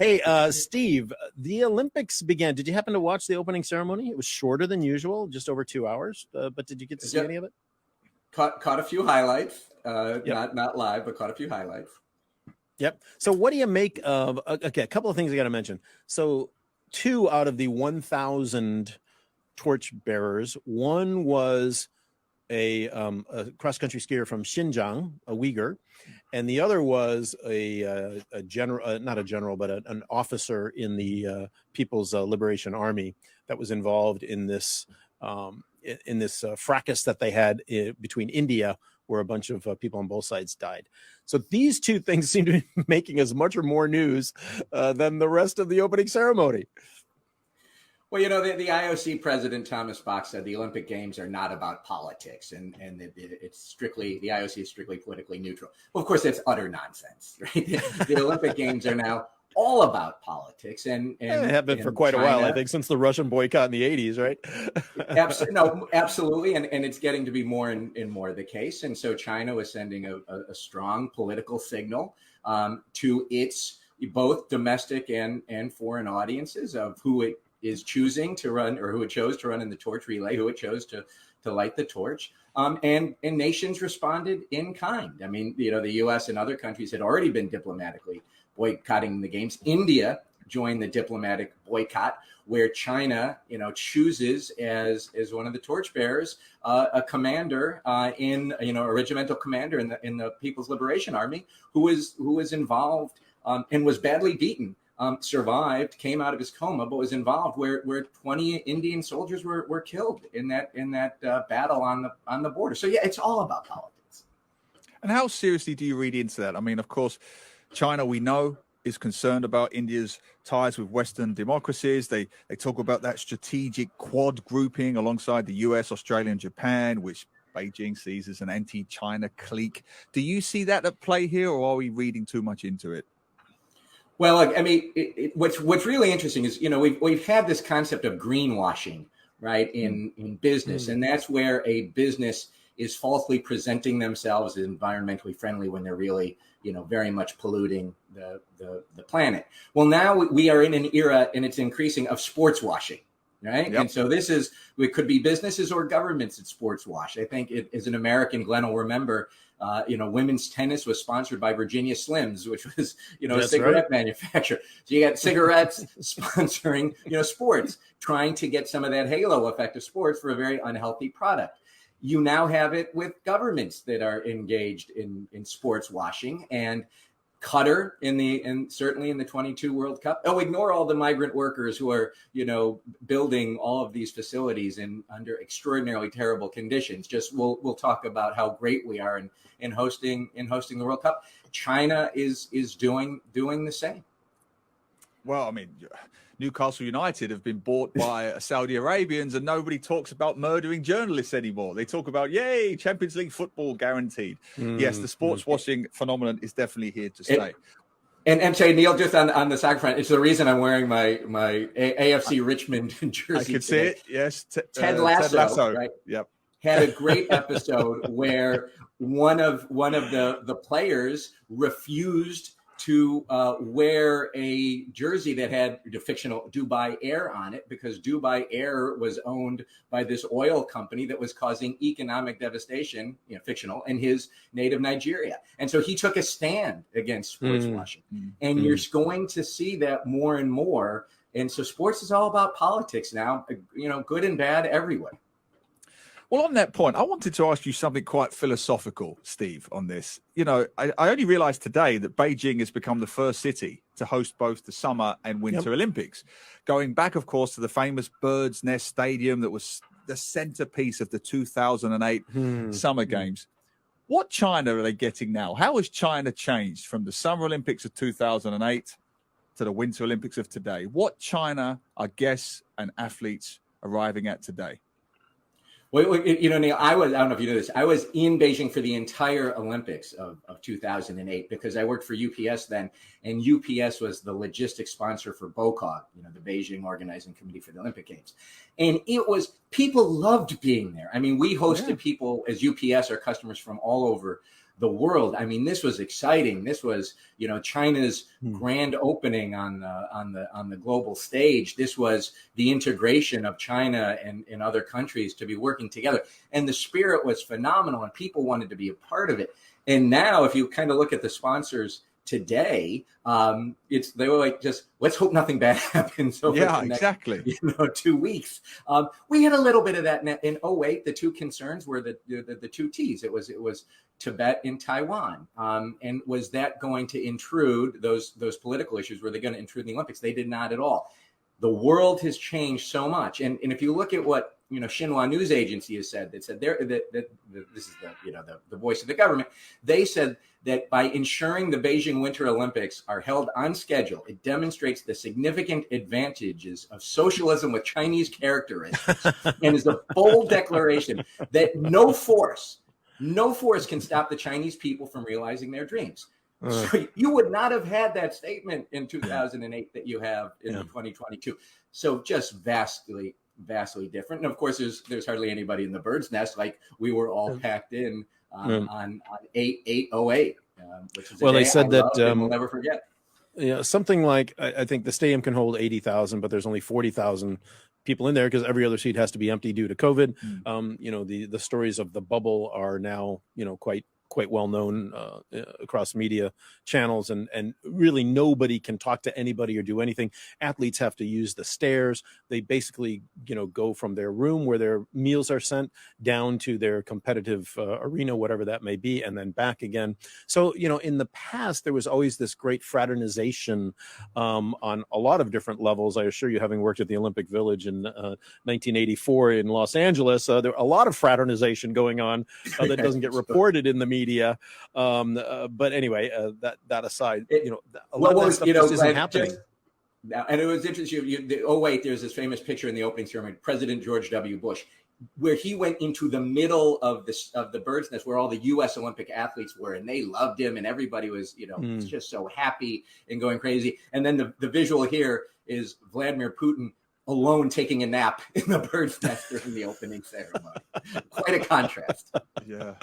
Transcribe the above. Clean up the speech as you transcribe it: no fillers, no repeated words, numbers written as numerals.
Hey, Steve, the Olympics began. Did you happen to watch the opening ceremony? It was shorter than usual, just over 2 hours. But did you get to see any of it? Caught a few highlights. Yep. Not live, but caught a few highlights. Yep. So what do you make of, okay, a couple of things I got to mention. So 2 out of the 1,000 torch bearers, one was a cross-country skier from Xinjiang, a Uyghur, and the other was a general, not a general, but an officer in the People's Liberation Army that was involved in this fracas that they had between India, where a bunch of people on both sides died. So these two things seem to be making as much or more news than the rest of the opening ceremony. Well, the IOC president, Thomas Bach, said the Olympic Games are not about politics, and it's strictly, the IOC is strictly politically neutral. Well, of course, that's utter nonsense, right? The Olympic Games are now all about politics, and they have been for quite a while, I think, since the Russian boycott in the 80s, right? Absolutely, and it's getting to be more and more the case. And so China was sending a strong political signal to its both domestic and foreign audiences of who it is choosing to run, or who it chose to run in the torch relay, who it chose to light the torch. And nations responded in kind. I mean, the U.S. and other countries had already been diplomatically boycotting the games. India joined the diplomatic boycott, where China, chooses as one of the torchbearers a commander a regimental commander in the People's Liberation Army who was involved and was badly beaten. Survived, came out of his coma, but was involved where 20 Indian soldiers were killed in that battle on the border. So yeah, it's all about politics. And how seriously do you read into that? I mean, of course, China, we know, is concerned about India's ties with Western democracies. They talk about that strategic quad grouping alongside the US, Australia, and Japan, which Beijing sees as an anti-China clique. Do you see that at play here, or are we reading too much into it? Well, I mean, what's really interesting is, we've had this concept of greenwashing, right, in business, and that's where a business is falsely presenting themselves as environmentally friendly when they're really, very much polluting the planet. Well, now we are in an era, and it's increasing, of sports washing, right? Yep. And so it could be businesses or governments that sports wash. I think as an American, Glenn will remember, women's tennis was sponsored by Virginia Slims, which was, a cigarette manufacturer. So you got cigarettes sponsoring, sports, trying to get some of that halo effect of sports for a very unhealthy product. You now have it with governments that are engaged in sports washing, and Qatar and certainly in the 22 World Cup. Oh, ignore all the migrant workers who are, building all of these facilities under extraordinarily terrible conditions. Just we'll talk about how great we are in hosting the World Cup. China is doing the same. Well, I mean, Newcastle United have been bought by Saudi Arabians, and nobody talks about murdering journalists anymore. They talk about, yay, Champions League football guaranteed. Yes, the sports washing phenomenon is definitely here to stay. And say, Neil, just on the soccer front, it's the reason I'm wearing my AFC Richmond jersey. I can see it. Yes, Ted Lasso, right? Yep. Had a great episode where one of the players refused to wear a jersey that had the fictional Dubai Air on it, because Dubai Air was owned by this oil company that was causing economic devastation, fictional, in his native Nigeria. And so he took a stand against sports washing. And you're going to see that more and more. And so sports is all about politics now, good and bad everywhere. Well, on that point, I wanted to ask you something quite philosophical, Steve, on this. I only realized today that Beijing has become the first city to host both the Summer and Winter Olympics, going back, of course, to the famous Bird's Nest Stadium that was the centerpiece of the 2008 Summer Games. What China are they getting now? How has China changed from the Summer Olympics of 2008 to the Winter Olympics of today? What China are guests and athletes arriving at today? Well, Neil, I don't know if you know this. I was in Beijing for the entire Olympics of 2008 because I worked for UPS then, and UPS was the logistics sponsor for BOCOG, the Beijing Organizing Committee for the Olympic Games. And people loved being there. I mean, we hosted people as UPS, our customers from all over the world. I mean, this was exciting. This was, China's grand opening on the global stage. This was the integration of China and other countries to be working together. And the spirit was phenomenal, and people wanted to be a part of it. And now, if you kind of look at the sponsors today, they were like, just let's hope nothing bad happens over the next, exactly 2 weeks. We had a little bit of that in 2008. The two concerns were the two T's. It was Tibet and Taiwan. And was that going to intrude those political issues? Were they going to intrude the Olympics? They did not at all. The world has changed so much. And if you look at what Xinhua news agency has said, that said that this is the voice of the government. They said that by ensuring the Beijing Winter Olympics are held on schedule, it demonstrates the significant advantages of socialism with Chinese characteristics, and is a bold declaration that no force can stop the Chinese people from realizing their dreams. So you would not have had that statement in 2008 that you have in 2022. So just vastly different. And of course, there's hardly anybody in the bird's nest. Like, we were all packed in on 8/8/08, which is they said that we'll never forget. Yeah, something like, I think the stadium can hold 80,000, but there's only 40,000 people in there because every other seat has to be empty due to COVID. The stories of the bubble are now quite well known across media channels, and really nobody can talk to anybody or do anything. Athletes have to use the stairs. They basically go from their room where their meals are sent down to their competitive arena, whatever that may be, and then back again. So in the past there was always this great fraternization on a lot of different levels. I assure you, having worked at the Olympic Village in 1984 in Los Angeles, there a lot of fraternization going on that doesn't get reported in the media. But anyway, that aside, a lot of that stuff just isn't happening. And it was interesting. There's this famous picture in the opening ceremony, President George W. Bush, where he went into the middle of the bird's nest where all the U.S. Olympic athletes were, and they loved him, and everybody was, just so happy and going crazy. And then the visual here is Vladmir Putin alone taking a nap in the bird's nest during the opening ceremony. Quite a contrast. Yeah.